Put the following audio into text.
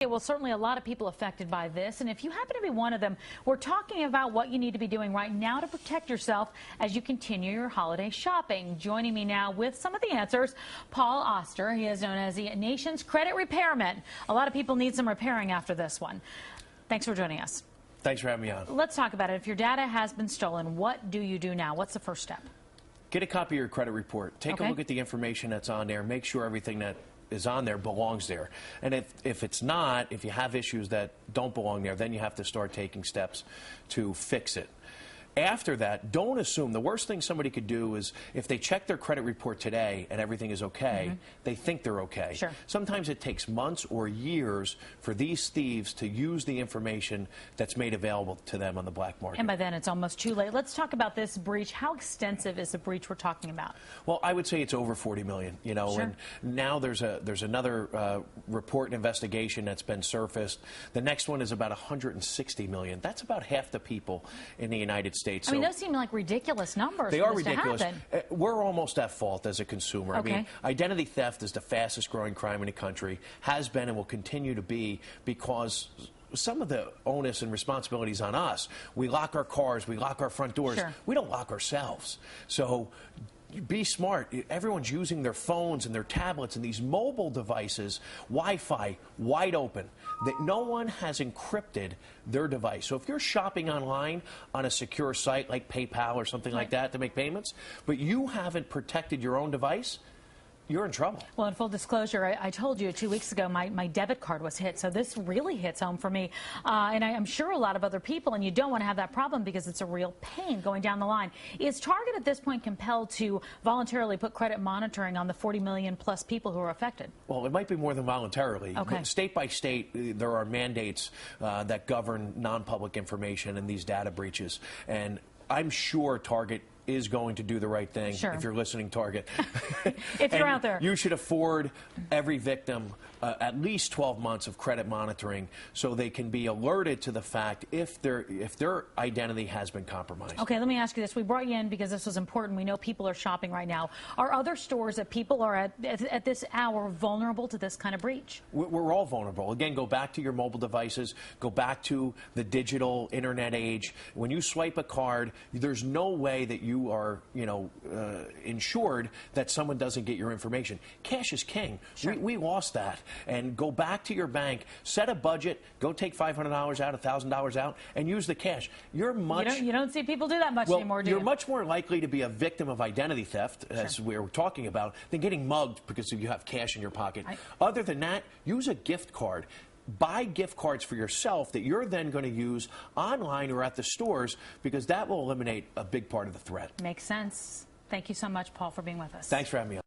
Well, certainly a lot of people affected by this, and if you happen to be one of them, we're talking about what you need to be doing right now to protect yourself as you continue your holiday shopping. Joining me now with some of the answers, Paul Oster. He is known as the nation's credit repairman. A lot of people need some repairing after this one. Thanks for joining us. Thanks for having me on. Let's talk about it. If your data has been stolen, what do you do now? What's the first step? Get a copy of your credit report. Take a look at the information that's on there. Make sure everything that is on there belongs there. And if it's not, if you have issues that don't belong there, then you have to start taking steps to fix it. After that, don't assume. The worst thing somebody could do is if they check their credit report today and everything is okay, they think they're okay. Sure. Sometimes it takes months or years for these thieves to use the information that's made available to them on the black market. And by then, it's almost too late. Let's talk about this breach. How extensive is the breach we're talking about? Well, I would say it's over 40 million, you know, Sure. and now there's another report and investigation that's been surfaced. The next one is about 160 million. That's about half the people in the United States. I mean, those seem like ridiculous numbers. They are ridiculous. We're almost at fault as a consumer. Okay. I mean, identity theft is the fastest growing crime in the country, has been and will continue to be, because some of the onus and responsibilities on us. We lock our cars, we lock our front doors. Sure. We don't lock ourselves. So be smart. Everyone's using their phones and their tablets and these mobile devices, Wi-Fi, wide open. That no one has encrypted their device. So if you're shopping online on a secure site like PayPal or something like that to make payments, but you haven't protected your own device, you're in trouble. Well, in full disclosure, I told you 2 weeks ago my debit card was hit, so this really hits home for me. And I'm sure a lot of other people, and you don't want to have that problem because it's a real pain going down the line. Is Target at this point compelled to voluntarily put credit monitoring on the 40 million plus people who are affected? Well, it might be more than voluntarily. Okay. State by state, there are mandates that govern non-public information and these data breaches. And I'm sure Target is going to do the right thing. Sure. If you're listening, Target. If you're out there. You should afford every victim at least 12 months of credit monitoring so they can be alerted to the fact if their identity has been compromised. Okay, let me ask you this. We brought you in because this was important. We know people are shopping right now. Are other stores that people are at this hour vulnerable to this kind of breach? We're all vulnerable. Again, go back to your mobile devices. Go back to the digital internet age. When you swipe a card, there's no way that you are, insured that someone doesn't get your information. Cash is king. Sure. We lost that. And go back to your bank, set a budget, go take $500 out, $1,000 out, and use the cash. You don't see people do that much anymore, do you? You're much more likely to be a victim of identity theft, as we were talking about, than getting mugged because you have cash in your pocket. Other than that, use a gift card. Buy gift cards for yourself that you're then going to use online or at the stores, because that will eliminate a big part of the threat. Makes sense. Thank you so much, Paul, for being with us. Thanks for having me on.